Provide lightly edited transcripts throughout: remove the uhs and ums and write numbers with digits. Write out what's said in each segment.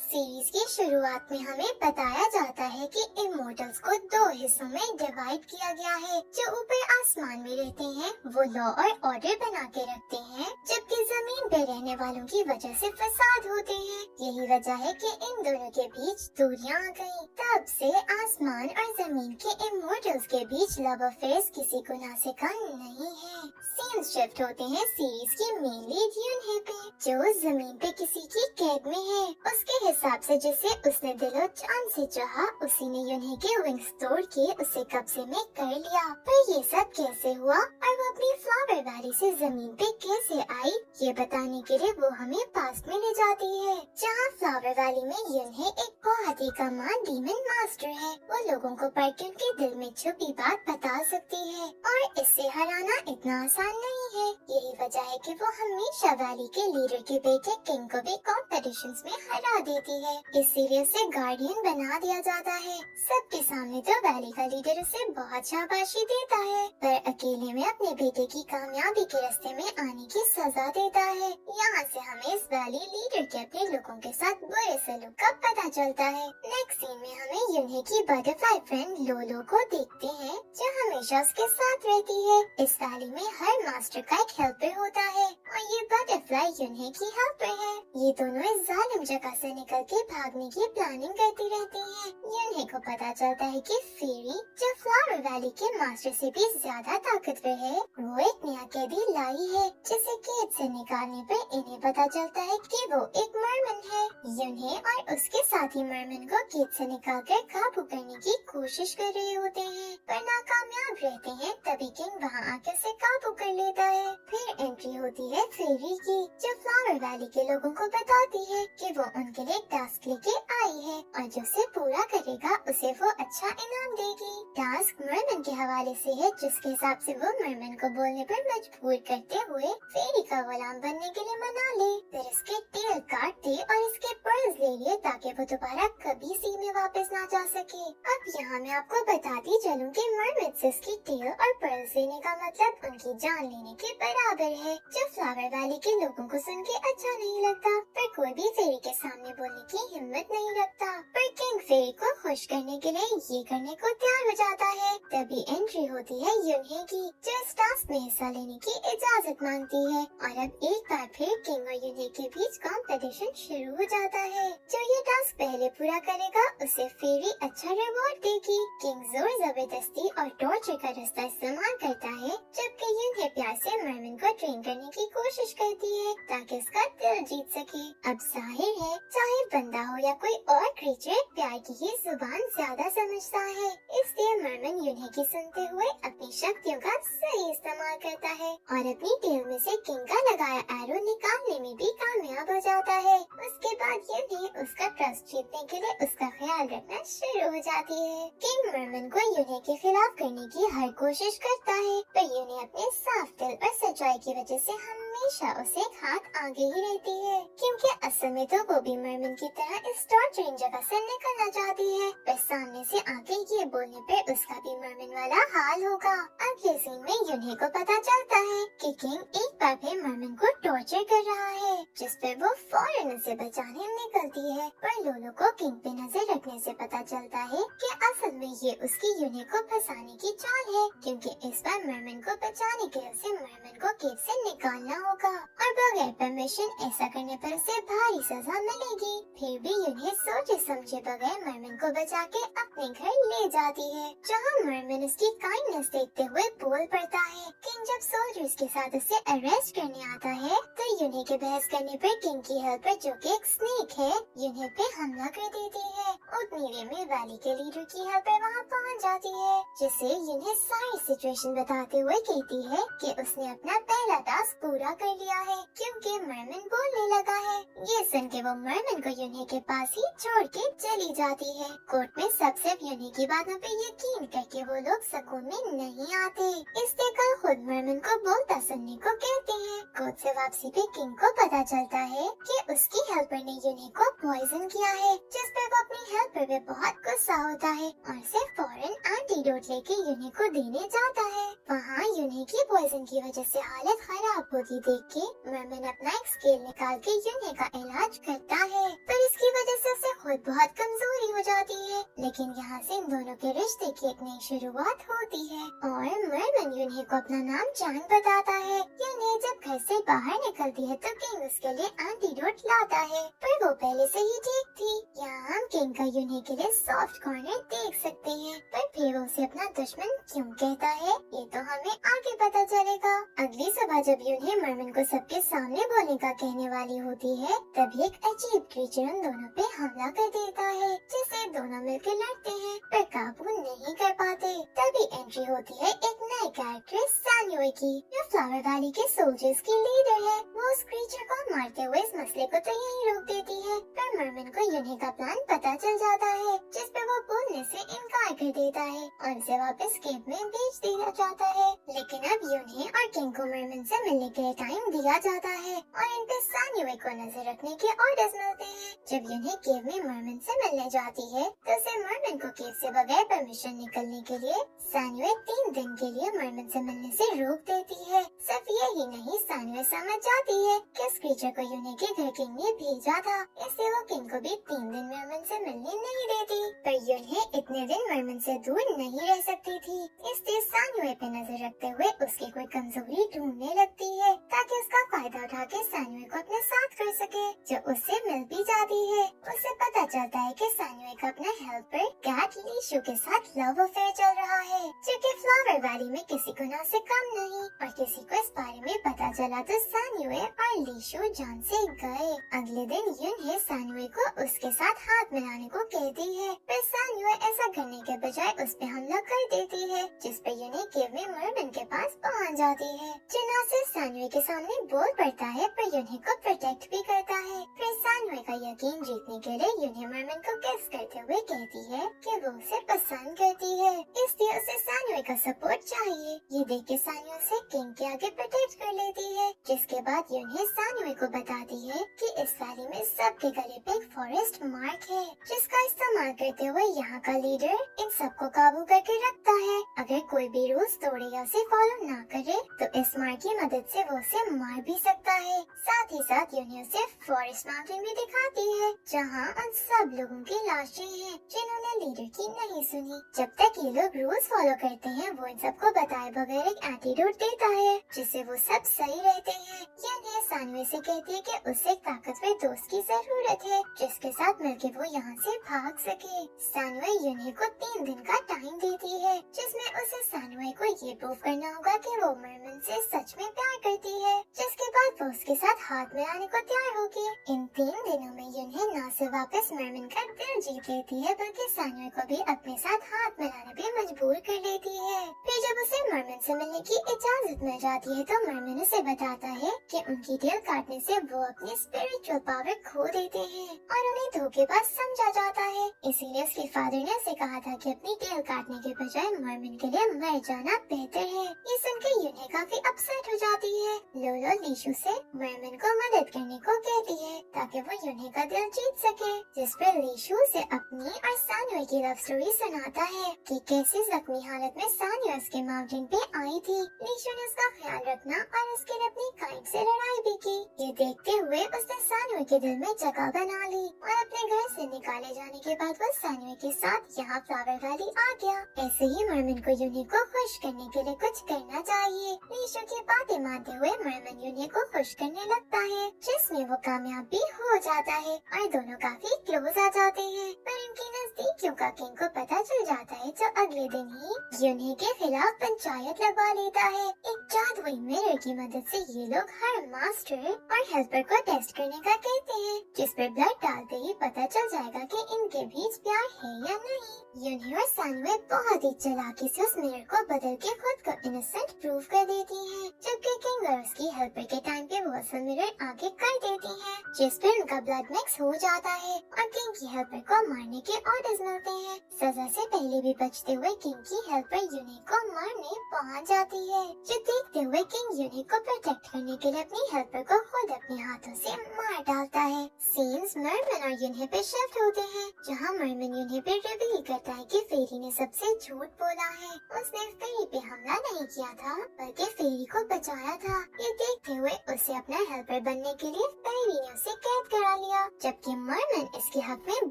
Series की शुरुआत में हमें बताया जाता है कि इमोर्टल्स को दो हिस्सों में डिवाइड किया गया है। जो ऊपर आसमान में रहते हैं वो लॉ और ऑर्डर बना के रखते हैं, जबकि जमीन पे रहने वालों की वजह से फसाद होते हैं। यही वजह है कि इन दोनों के बीच दूरियां आ गयी। तब से आसमान और जमीन के इमोर्टल्स के बीच लव अफेयर्स किसी गुनाह से कम नहीं है। सीन शिफ्ट होते हैं सीरीज की मेन लीड यूनहे पे, जो जमीन पे किसी की कैद में है। उसके हिसाब से जिसे उसने दिलो जान से चाहा, उसी ने यूनहे के विंग्स तोड़ के उसे कब्जे में कर लिया। पर ये सब कैसे हुआ और वो अपनी फ्लावर वैली से जमीन पे कैसे आई, ये बताने के लिए वो हमें पास्ट में ले जाती है, जहाँ फ्लावर वैली में यूनहे एक बहुत ही कमाल डीमन मास्टर है। वो लोगों को पढ़ के उनके दिल में छुपी बात बता सकती है और इससे हराना इतना आसान नहीं है। यही वजह है कि वो हमेशा वैली के लीडर के बेटे किंग को भी कॉम्पिटिशन्स में हरा देती है। इसीलिए उसे गार्डियन बना दिया जाता है। सबके सामने तो वैली का लीडर उसे बहुत शाबाशी देता है, पर अकेले में अपने बेटे की कामयाबी के रास्ते में आने की सजा देता है। यहाँ से हमें इस वैली लीडर के अपने लोगों के साथ बुरे सलूक का पता चलता है। नेक्स्ट सीन में हमें यूनहे की बटरफ्लाई फ्रेंड लोलो को देखते हैं, जो हमेशा उसके साथ रहती है। इस वैली में हर मास्टर का एक हेल्पर होता है और ये बटरफ्लाई यूनहे की हेल्पर है। ये दोनों इस जालिम जगह से निकल के भागने की प्लानिंग करती रहती हैं। यूनहे को पता चलता है कि फेरी, जो फ्लावर वैली के मास्टर से भी ज्यादा ताकतवर है, वो एक नया कैदी लाई है, जिसे कैद से निकालने पर इन्हें पता चलता है कि वो एक मरमन है। यूनहे और उसके साथी मरमन को कैद से निकाल कर काबू करने की कोशिश कर रहे होते हैं, पर नाकामयाब रहते हैं। तभी किंग वहाँ आकर उसे काबू कर लेता है। फिर एंट्री होती है फेरी की, जो फ्लावर वैली के लोगों को बताती है कि वो उनके लिए टास्क लेके आई है और जो उसे पूरा करेगा उसे वो अच्छा इनाम देगी। टास्क मरमन के हवाले से है, जिसके हिसाब से वो मरमन को बोलने पर मजबूर करते हुए फेरी का गुलाम बनने के लिए मना ले, फिर इसके टेल काट दे और इसके पर्ल्स ले लिए, ताकि वो दोबारा कभी सी में वापस ना जा सके। अब यहाँ मैं आपको बताती चलूँ कि मरमन से इसकी टेल और पर्ल्स लेने का मतलब उनकी जान लेने के बराबर है, जो फ्लावर वैली के लोगों को सुन के अच्छा नहीं लगता, पर कोई भी फेरी के सामने बोलने की हिम्मत नहीं रखता। पर किंग फेरी को खुश करने के लिए ये करने को तैयार हो जाता है। तभी एंट्री होती है यूनहे की, जो इस टास्क में हिस्सा लेने की इजाजत मांगती है और अब एक बार फिर किंग और यूनहे के बीच कॉम्पिटिशन शुरू हो जाता है। जो ये टास्क पहले पूरा करेगा उसे फेरी अच्छा रिवॉर्ड देगी। किंग जोर जबरदस्ती और टॉर्चर का रास्ता इस्तेमाल करता है, जबकि यूनहे प्यार से मरमन को ट्रेन करने की कोशिश करती है ताकि उसका दिल जीत सके। अब जाहिर है, चाहे बंदा हो या कोई और क्रीचर, प्यार की ही जुबान ज्यादा समझता है, इसलिए मरमन यूनहे की सुनते हुए अपनी शक्तियों का सही इस्तेमाल करता है और अपनी टेल में से किंग का लगाया एरो निकालने में भी कामयाब हो जाता है। उसके बाद यूनहे उसका ट्रस्ट जीतने के लिए उसका ख्याल रखना शुरू हो जाती है। किंग मरमन को यूनहे के खिलाफ करने की हर कोशिश करता है, पर यूनहे अपने साफ दिल और सच्चाई की वजह से हमेशा उसे एक हाथ आगे ही रहती है, क्योंकि असल में तो वो भी मरमन की तरह इस टॉर्चरिंग जगह से निकलना चाहती है, पर सामने से आगे ये बोलने पर उसका भी मरमन वाला हाल होगा। अगले सीन में यूनहे को पता चलता है कि किंग एक बार फिर मरमन को टॉर्चर कर रहा है, जिस पर वो फौरन उसे बचाने निकलती है, पर लोलो को किंग पे नजर रखने से पता चलता है कि असल में ये उसकी यूनहे को फंसाने की चाल है, क्योंकि इस बार मरमन को बचाने के लिए उसे मरमन को केव से निकालना होगा और बगैर परमिशन ऐसा करने पर उसे भारी सजा मिलेगी। फिर भी यूनहे सोचे समझे बगैर मरमन को बचा के अपने घर ले जाती है, जहाँ मरमन उसकी काइंडनेस देखते हुए बोल पड़ता है। किंग जब सोल्जर्स के साथ उसे अरेस्ट करने आता है, तो यूनहे के बहस करने पर किंग की हेल्पर, जो कि एक स्नेक है, यूनहे पे हमला कर देती है। उतनी देर में वैली के लीडर की हेल्पर वहाँ पहुँच जाती है, जिसे यूनहे सारी सिचुएशन बताते हुए कहती है कि उसने अपना पहला टास्क पूरा कर लिया है, क्योंकि मरमन बोलने लगा है। ये सुन के वो मरमन को यूनहे के पास ही छोड़ के चली जाती है। कोर्ट में सब सिर्फ यूनहे की बातों पे यकीन करके वो लोग सकून में नहीं आते, इसलिए कल खुद मरमन को बोलता सुनने को कहते हैं। कोर्ट से वापसी पे किंग को पता चलता है कि उसकी हेल्पर ने यूनहे को पॉइजन किया है, जिस पे वो अपनी हेल्पर पे बहुत गुस्सा होता है और उसे फौरन एंटीडोट लेके यूनहे को देने जाता है। वहाँ यूनहे की पॉइजन की वजह से हालत खराब होती देख के मरमन अपना एक स्केल निकाल के यूनहे का इलाज करता है, पर इसकी वजह से खुद बहुत कमजोरी हो जाती है। लेकिन यहाँ से इन दोनों के रिश्ते की एक नई शुरुआत होती है और मरमन यूनहे को अपना नाम चांद बताता है। यूनहे जब घर से बाहर निकलती है तो किंग उसके लिए एंटीडोट लाता है, पर वो पहले से ही ठीक थी। यहाँ हम किंग का यूनहे के लिए सॉफ्ट कॉर्नर देख सकते हैं, पर फिर वो उसे अपना दुश्मन क्यों कहता है ये तो हमें आगे पता चलेगा। अगली सुबह जब यूनहे मरमन को सबके सामने बोलने का कहने वाली होती है, तभी एक अजीब क्रीचर उन दोनों पे हमला कर देता है, जिसे दोनों मिलकर लड़ते हैं पर काबू नहीं कर पाते। तभी एंट्री होती है एक नए कैरेक्टर सैन्युए की, जो फ्लावर वैली के सोल्जर्स की लीडर है। वो उस क्रीचर को मारते हुए इस मसले को तो यहीं रोक देती है, पर मरमन को यूनहे का प्लान पता चल जाता है, जिस पे वो बोलने से इनकार कर देता है और उसे वापस केव में भेज दिया जाता है। लेकिन अब यूनहे और किंग को मरमन से मिलने के लिए टाइम दिया जाता है और इन पे सैन्युए को नजर रखने के ऑर्डर्स मिलते हैं। जब यूनहे केव में मरमन से मिलने जाती है तो उसे मरमन को केव से बगैर परमिशन निकलने के लिए सैन्युए 3 दिन के लिए मरमन से मिलने से रोक देती है। सिर्फ यही नहीं, सैन्युए समझ जाती है कि इस क्रीचर को यूनहे के घर किंग ने भेजा था, इसलिए वो किंग को भी 3 दिन मरमन से मिलने नहीं देती। पर यूनहे इतने दिन मरमन से दूर नहीं रह सकती थी, इसलिए सैन्युए पे नजर रखते हुए उसकी कोई कमजोरी ढूंढने लगती है ताकि उसका फायदा उठा के सैन्युए को अपने साथ कर सके, जो उससे मिल भी जाती है। उसे पता चलता है कि सैन्युए का अपना हेल्पर कैट लीशु के साथ लव अफेयर चल रहा है, जो कि फ्लावर वैली में किसी गुनाह से कम नहीं। और किसी को इस बारे में पता चला तो सैन्युए और लीशु जान से गए। अगले दिन यूनहे सैन्युए को उसके साथ हाथ मिलाने को कहती है, पर सैन्युए ऐसा करने के बजाय उस पे हमला कर देती है, जिस पर यूनहे केव में मरमन के पास पहुंच जाती है, जो न सिर्फ सैन्युए के सामने बोल पड़ता है पर यूनहे को प्रोटेक्ट भी करता है। फिर सैन्युए का यकीन जीतने के लिए यूनहे मरमन को किस करते हुए कहती है कि वो उसे पसंद करती है, इसलिए उसे सैन्युए का सपोर्ट चाहिए। ये देख के सैन्युए उसे किंग के आगे प्रोटेक्ट कर लेती है, जिसके बाद यूनहे सैन्युए को बताती है कि इस वैली में सबके गले पे एक फॉरेस्ट मार्क है, जिसका इस्तेमाल करते हुए यहाँ का लीडर इन सबको काबू करके रखता है। अगर कोई भी रूल्स तोड़े या उसे फॉलो ना करे तो इस मार्क की मदद से वो उसे मार भी सकता है। साथ ही साथ यूनहे उसे फॉरेस्ट माउंटेन भी दिखाती है, जहाँ उन सब लोगों की लाशें हैं जिन्होंने लीडर की नहीं सुनी। जब तक ये लोग रूल्स फॉलो करते हैं, वो इन सबको बताए बगैर एक एंटीडोट देता है, जिससे वो सब सही रहते हैं। यूनहे सैन्युए से कहती है कि उसे एक ताकतवर दोस्त की जरूरत है, जिसके साथ मिलकर वो यहाँ से भाग सके। सैन्युए यूनहे को 3 दिन का टाइम देती है, जिसमें उसे सैन्युए को ये प्रूव करना होगा कि वो मरमन से सच में प्यार करती है, जिसके बाद वो उसके साथ हाथ मिलाने को तैयार होगी। इन 3 दिनों में यूनहे न सिर्फ वापस मरमन का दिल जीत लेती है, बल्कि सैन्युए को भी अपने साथ हाथ मिलाने पे मजबूर कर लेती है। फिर जब उसे मरमन से मिलने की इजाजत मिल जाती है तो मरमन उसे बताता है कि उनकी दिल काटने से वो अपनी स्पिरिचुअल पावर खो देते हैं और उन्हें धोखेबाज समझा जाता है। इसीलिए उसके फादर ने उसे कहा था कि अपनी दिल काटने के बजाय मरमन के लिए मर जाना बेहतर है। ये सुनकर यूनहे काफी अपसेट हो जाती है। लोलो लीशु से मरमन को मदद करने को कहती है ताकि वो यूनहे का दिल जीत सके, जिस पर लीशु से अपनी और सैन्युए की लव स्टोरी सुनाता है कि कैसे जख्मी हालत में सैन्युए उसके माउंटेन पे आई थी। लीशु ने उसका ख्याल रखना और उसके लिए अपनी काइट से लड़ाई भी की। ये देखते हुए उसने सैन्युए के दिल में जगह बना ली और अपने घर से निकाले जाने के बाद वो सैन्युए के साथ यहाँ फ्लावर वैली आ गया। ऐसे ही मरमन को यूनहे को खुश करने के लिए कुछ करना चाहिए। लीशु की बातें मानते हुए मरमन यूनहे को खुश करने लगता है, जिसमें वो कामयाब भी हो जाता है और दोनों काफी क्लोज आ जाते हैं। पर इनकी नजदीकियों का किंग को पता चल जाता है, जो अगले दिन ही यूनहे के खिलाफ पंचायत लगवा लेता है। एक जादुई मिरर की मदद से ये लोग हर मास्टर और हेल्पर को टेस्ट करने का कहते हैं, जिस पर ब्लड डालते ही पता चल जाएगा कि इनके बीच प्यार है या नहीं। यूनहे और सैन्युए बहुत ही चालाकी से उस मिरर को बदल के खुद को इनोसेंट प्रूव कर देती हैं, जबकि किंग और उसकी हेल्पर के टाइम पे वो असल मिरर आगे कर देती हैं, जिस पर उनका ब्लड मिक्स हो जाता है और किंग की हेल्पर को मारने के ऑर्डर्स मिलते हैं। सजा से पहले भी बचते हुए किंग की हेल्पर यूनहे को मारने पहुंच जाती है, जो देखते हुए किंग यूनहे को प्रोटेक्ट करने के लिए अपनी हेल्पर को खुद अपने हाथों से मार डालता है। सीन्स मरमन और यूनहे पे शिफ्ट होते हैं, जहाँ मरमन यूने पे रिवील करता है कि फेरी ने सबसे झूठ बोला है। उसने फेरी पे हमला नहीं किया था, बल्कि फेरी को बचाया था। ये देखते हुए उसे अपना हेल्पर बनने के लिए फेरी ने उसे कैद करा लिया, जबकि मरमन इसके हक में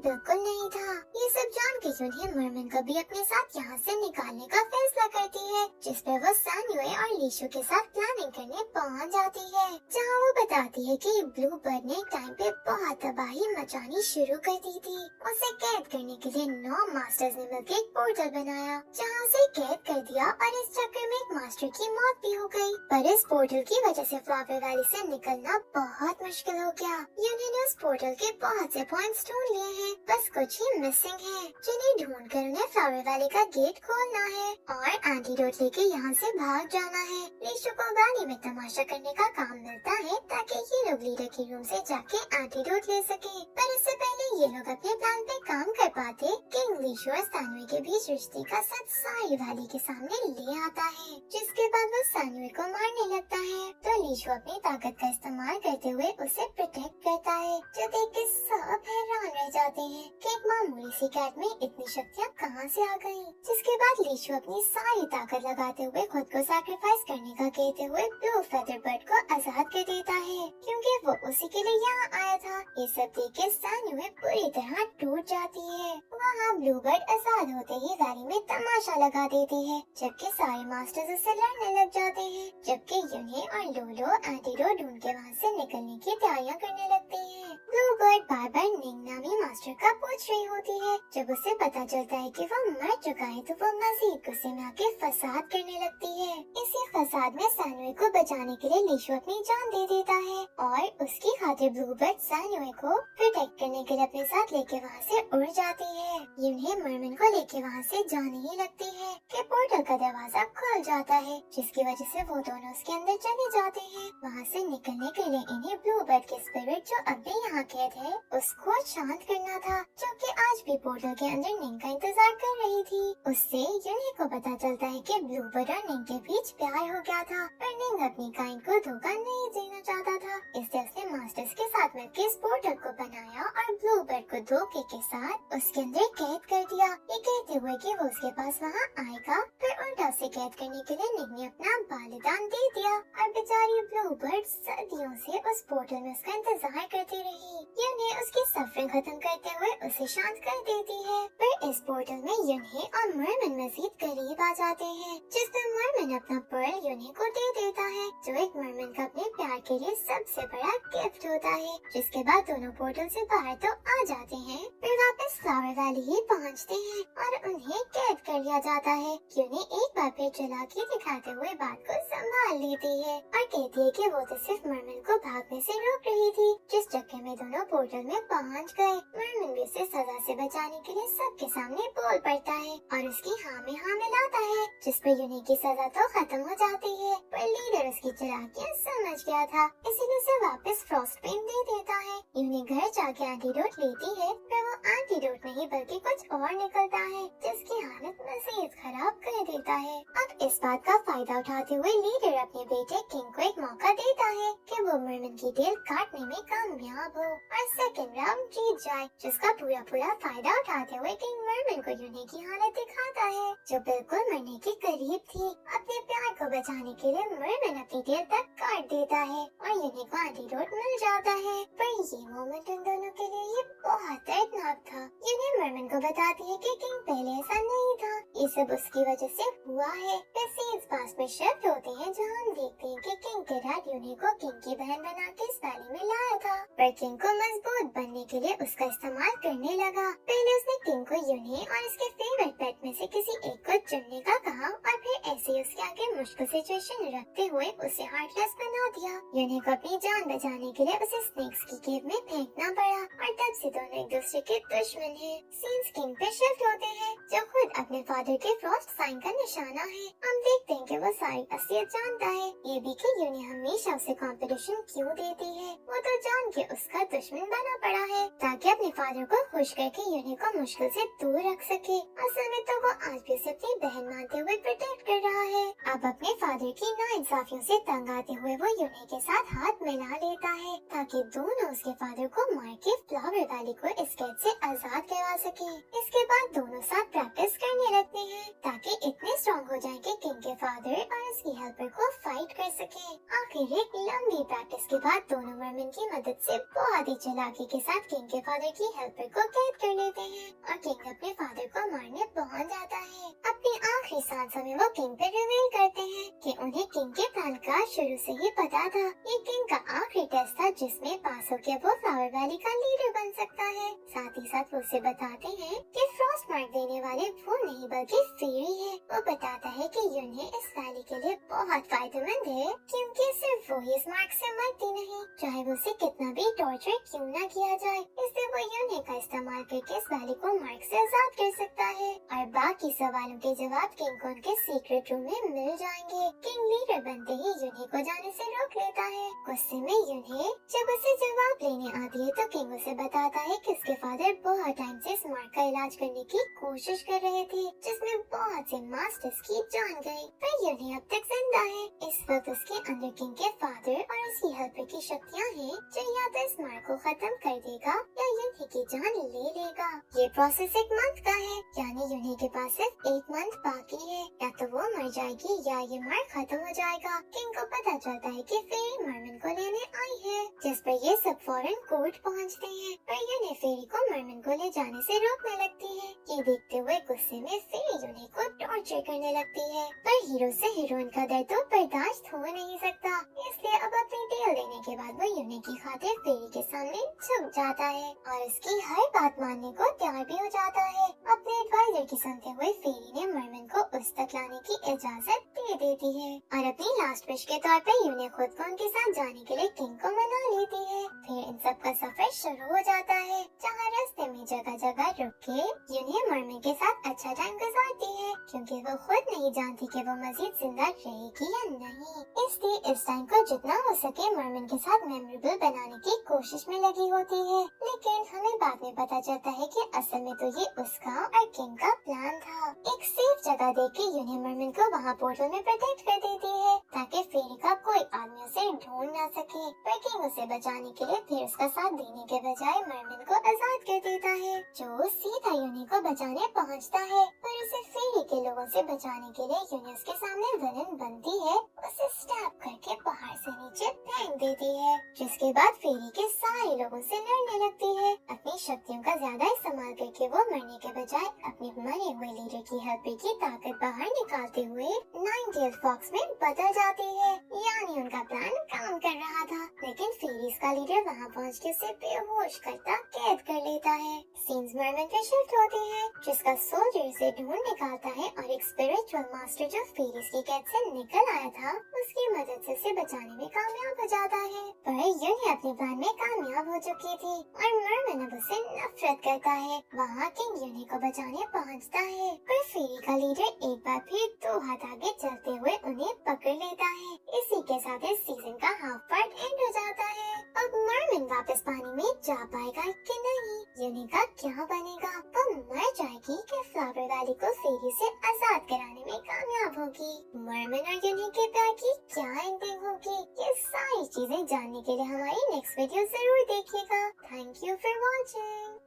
बिल्कुल नहीं था। ये सब जान के यूने मरमन को भी अपने साथ यहाँ से निकालने का फैसला करती है, जिस पर वो सान्युए और लीशु के साथ प्लानिंग करने पहुँच जाती है, जहाँ वो बताती है कि ब्लू बर्ड ने एक टाइम पे बहुत तबाही मचानी शुरू कर दी थी। उसे कैद करने के लिए 9 मास्टर्स ने मिलकर एक पोर्टल बनाया, जहाँ उसे कैद कर दिया और इस चक्कर में एक मास्टर की मौत भी हो गई। पर इस पोर्टल की वजह से फ्लावर वैली से निकलना बहुत मुश्किल हो गया। यूनियन ने उस पोर्टल के बहुत से पॉइंट्स ढूंढ लिए हैं, बस कुछ ही मिसिंग है, जिन्हें ढूंढकर उन्हें फ्लावर वैली का गेट खोलना है और एंटीडोट लेके यहाँ से भाग जाना है। लीशु को वैली में तमाशा करने का काम मिलता है, ताकि ये लोग लीडर के रूम से जाके एंटीडोट ले सके। पर इससे पहले ये लोग अपने प्लान पे काम कर पाते, किंग लीशु और सान्युए के बीच रिश्ते का सच सारी वैली के सामने ले आता है, जिसके बाद वो सान्युए को मारने लगता है। तो लीशु अपनी ताकत का इस्तेमाल करते हुए उसे प्रोटेक्ट करता है, जो देख के सब हैरान रह जाते हैं कि एक मामूली सी कैट में इतनी शक्तियाँ कहाँ से आ गयी। जिसके बाद लीशु अपनी सारी ताकत लगाते हुए खुद को सैक्रिफाइस करने का कहते हुए ब्लू फेदर बर्ड को आजाद कर देता है, क्योंकि वो उसी के लिए यहाँ आया था। ये सब देख के सान्युए पूरी तरह टूट जाती है। वहाँ ब्लू बर्ड आजाद होते ही वैली में तमाशा लगा देती है, जबकि सारे मास्टर्स उससे लड़ने लग जाते हैं, जबकि यूने और लोलो एंटीडोट ढूंढ के वहाँ से निकलने की तैयारियां करने लगती है। ब्लू बर्ड बार बार निंग नामी मास्टर का पूछ रही होती है। जब उसे पता चलता है कि वो मर चुका है, तो वो मजीद गुस्से में आके फसाद करने लगती है। इसी फसाद में सान्युए को बचाने के लिए लीशु अपनी जान दे देता है और उसकी खातिर ब्लू बर्ड सान्युए को प्रोटेक्ट करने के लिए अपने साथ लेके वहाँ से उड़ जाती है। यूने मरमन को लेके वहाँ से जाने ही लगती है कि पोर्टल का दरवाजा खुल जाता है, जिसकी वजह से वो दोनों उसके अंदर चले जाते हैं। वहाँ से निकलने के लिए इन्हें ब्लू बर्ड के स्पिरिट जो अब भी यहाँ कैद है, उसको शांत करना था, जो कि आज भी पोर्टल के अंदर निंग का इंतजार कर रही थी। उससे यूने को पता चलता है कि ब्लू बर्ड और निंग के बीच प्यार हो गया था, पर निंग अपनी काइंड को धोखा नहीं देना चाहता था, इसलिए उसने मास्टर्स के साथ मिलकर इस पोर्टल को बनाया और ब्लू बर्ड को धोखे के साथ उसके अंदर कैद कर दिया, ये कहते हुए कि वो उसके पास वहाँ आएगा। फिर उल्टा उसे कैद करने के लिए निंग ने अपना बलिदान दे दिया और बेचारी ब्लू बर्ड सदियों से उस पोर्टल में उसका इंतजार करती रही। यूने उसकी सफरिंग खत्म करते हुए उसे शांत कर देती है। फिर इस पोर्टल में यूने और मरमन मजीद करीब आ जाते हैं, जिस पर मरमन अपना पर्ल यूने को दे देता है, जो एक मरमन का अपने प्यार के लिए सबसे बड़ा गिफ्ट होता है। जिसके बाद दोनों पोर्टल से बाहर तो आ जाते हैं, फिर वापस फ्लावर वैली ही पहुँचते हैं और उन्हें कैद कर लिया जाता है। यूने एक बार फिर चालाकी दिखाते हुए बात को संभाल लेती है और कहती है कि वो तो सिर्फ मरमन को भागने से रोक रही थी, जिस चक्कर में दोनों पोर्टल में पहुंच गए। मरमन भी उसे सजा से बचाने के लिए सबके सामने बोल पड़ता है और उसकी हाँ में हाँ मिलाता है, जिस पर यूने की सजा तो खत्म हो जाती है। पर लीडर उसकी चालाकियां समझ गया था, इसीलिए उसे वापस फ्रॉस्ट पेन दे देता है। यूने घर जाके एंटीडोट लेती है, पर वो एंटीडोट नहीं बल्कि कुछ और निकलता है, जिसकी हालत मजीद खराब कर देता है। अब इस बात का फायदा उठाते हुए लीडर अपने बेटे किंग को एक मौका देता है कि वो मरमन की टेल काटने में कामयाब हो और सेकंड राउंड जीत जाए, जिसका पूरा फायदा उठाते हुए किंग मरमन को यूने की हालत दिखाता है, जो बिल्कुल मरने के करीब थी। अपने प्यार को बचाने के लिए मरमन अपनी टेल तक काट देता है और यूने को एंटीडोट मिल जाता है। पर ये मोमेंट उन दोनों के लिए ये बहुत दर्दनाक था। यूने मरमन को बताती है कि किंग पहले ऐसा नहीं था, ये सब उसकी वजह से हुआ है। वैसे इस पास में शिफ्ट होते हैं, जहाँ हम देखते हैं कि किंग के डैड यूने को किंग की बहन बना के इस वैली में लाया था, पर किंग को मजबूत बनने के लिए उसका इस्तेमाल करने लगा। पहले उसने किंग को यूने और उसके फेवरेट पेट में से किसी एक को चुनने का कहा और फिर ऐसे ही उसके आगे मुश्किल सिचुएशन रखते हुए उसे हार्टलेस बना दिया। यूने को अपनी जान बचाने के लिए उसे स्नेक्स की केव में फेंकना पड़ा और तब से दोनों एक दूसरे के दुश्मन हैं। सीन्स किंग पे शिफ्ट होते हैं, जो खुद अपने फादर फादर के फ्रॉस्ट साइन का निशाना है। हम देखते हैं कि वो सारी असलियत जानता है, ये भी कि यूनी हमेशा उसे कंपटीशन क्यों देती है। वो तो जान के उसका दुश्मन बना पड़ा है ताकि अपने फादर को खुश करके यूनी को मुश्किल से दूर रख सके। असल में तो वो आज भी उसे अपनी बहन मानते हुए प्रोटेक्ट कर रहा है। अब अपने फादर की नाइंसाफियों से तंग आते हुए वो यूनी के साथ हाथ मिला लेता है ताकि दोनों उसके फादर को मार के फ्लावर वैली को इस कैद से आजाद करवा सके। इसके बाद दोनों साथ प्रैक्टिस करने लगते हैं ताकि इतने स्ट्रॉन्ग हो जाएं कि किंग के फादर और उसकी हेल्पर को फाइट कर सके। आखिर एक लंबी प्रैक्टिस के बाद दोनों मरमन की मदद से बहुत ही चालाकी के साथ किंग के फादर की हेल्पर को कैद कर लेते हैं और किंग अपने फादर को मारने पहुंच जाता है। अपनी आखिरी सांसों में वो किंग पे रिवील करते हैं कि उन्हें किंग के प्लान का शुरू से ही पता था। ये किंग का आखिरी टेस्ट था जिसमें पास होकर वो फ्लावर वैली का लीडर बन सकता है। साथ ही साथ वो उसे बताते हैं कि फ्रॉस्ट मार्क देने वाले वो नहीं बल्कि फेरी है। वो बताता है कि यूनी इस वैली के लिए बहुत फायदेमंद है क्योंकि सिर्फ वो ही इस मार्क से मरती नहीं, चाहे वो उसे कितना भी टॉर्चर क्यों न किया जाए। इसलिए वो यूनी का इस्तेमाल करके इस वैली को मार्क से आजाद कर सकता है और बाकी सवालों के जवाब किंग को उनके सीक्रेट रूम में मिल जाएंगे। किंग लीडर बनते ही यूनी को जाने से रोक लेता है। गुस्से में यूनी जब उसे जवाब लेने आती है तो किंग उसे बताता है कि उसके फादर बहुत टाइम से इस मार्क का इलाज करने की कोशिश कर रहे थे जिसमें बहुत से मास्टर्स की जान गई, पर यूनी अब तक जिंदा है। इस वक्त उसके अंदर किंग के फादर और उसकी हेल्पर की शक्तियाँ हैं जो या तो इस मार्क को खत्म कर देगा या यूनी की जान ले लेगा। ये प्रोसेस एक मंथ का है, यानी यूनी के पास सिर्फ एक मंथ बाकी है। या तो वो मर जाएगी या ये मार्क खत्म हो जाएगा। किंग को पता चलता है कि फेरी मरमन को लेने आई है, जिस पर ये सब फौरन कोर्ट पहुंचते हैं, पर यूनी फेरी को मरमन को ले जाने से रोकने लगती है। ये देखते हुए गुस्से में फेरी यूनी को टॉर्चर करने लगती है, पर हीरो से हीरोइन का दर्द तो बर्दाश्त हो नहीं सकता, इसलिए अब अपनी टेल देने के बाद वो यूनी की खातिर फेरी के सामने झुक जाता है और उसकी हर बात मानने को तैयार भी हो जाता है। अपने एडवाइजर की सुनते हुए फेरी ने मरमन को उस तक लाने की इजाजत दे देती है और अपनी लास्ट विश के तौर पे यूनी खुद को उनके साथ जाने के लिए किंग को मना लेती है। फिर इन सब का सफर शुरू हो जाता है जहाँ रास्ते में जगह जगह रुक के यूनी मरमन के साथ अच्छा टाइम गुजारती है क्योंकि वो खुद नहीं जानती कि वो मजीद जिंदा रहेगी या नहीं। इसलिए इस टाइम को जितना हो सके मरमन के साथ मेमोरेबल बनाने की कोशिश में लगी होती है, लेकिन हमें बाद में पता चलता है कि असल में तो ये उसका और किंग का प्लान था। एक सेफ जगह देख के यूनी मरमन को वहाँ पोर्टल में प्रोटेक्ट कर देती है ताकि फेरी का कोई आदमी उसे ढूंढ ना सके, पर किंग उसे बचाने के लिए फिर उसका साथ देने के बजाय मरमन को आजाद कर देता है, जो सीधा यूनी को बचाने पहुँचता है। पर उसे फेरी के लोगों से बचाने के लिए यूनी उसके सामने विलन बनती है, उसे स्टैब करके बाहर से नीचे फेंक देती है, जिसके बाद फेरी के सारे लोगों से लड़ने लगती है। अपनी शक्तियों का ज्यादा इस्तेमाल करके वो मरने के बजाय अपने मरे हुए लीडर की हेल्पर की ताकत बाहर निकालते हुए नाइन-टेल्ड फॉक्स में बदल जाती है, यानी उनका प्लान काम कर रहा था। लेकिन फेरीज का लीडर वहाँ पहुँच के उसे बेहोश करता कैद कर लेता है। सीन्स मरमन पे शिफ्ट होते हैं, जिसका सोल्जर से ढूंढ निकालता है और एक स्पिरिचुअल मास्टर जो फेरीज की कैद से निकल आया था उसकी मदद से उसे बचाने में कामयाब हो जाता है। पर यूनी अपने प्लान में कामयाब हो चुकी थी और मरमन अब उसे नफरत करता है। वहाँ किंग यूनी को बचाने पहुँचता है, पर फेरी का लीडर एक बार फिर 2 हाथ आगे चलते हुए उन्हें पकड़ लेता है। इसी के साथ इस सीजन का हाफ पार्ट एंड हो जाता है। अब मरमन वापस पानी में जा पाएगा कि नहीं, यूनी का क्या बनेगा? वो मर जाएगी कि फ्लावर वैली को फेरी से आजाद कराने में कामयाब होगी? मरमन और यूनी के प्यार की क्या एंडिंग होगी? ये सारी चीजें जानने के लिए हमारी नेक्स्ट वीडियो जरूर देखिएगा। Thank you for watching.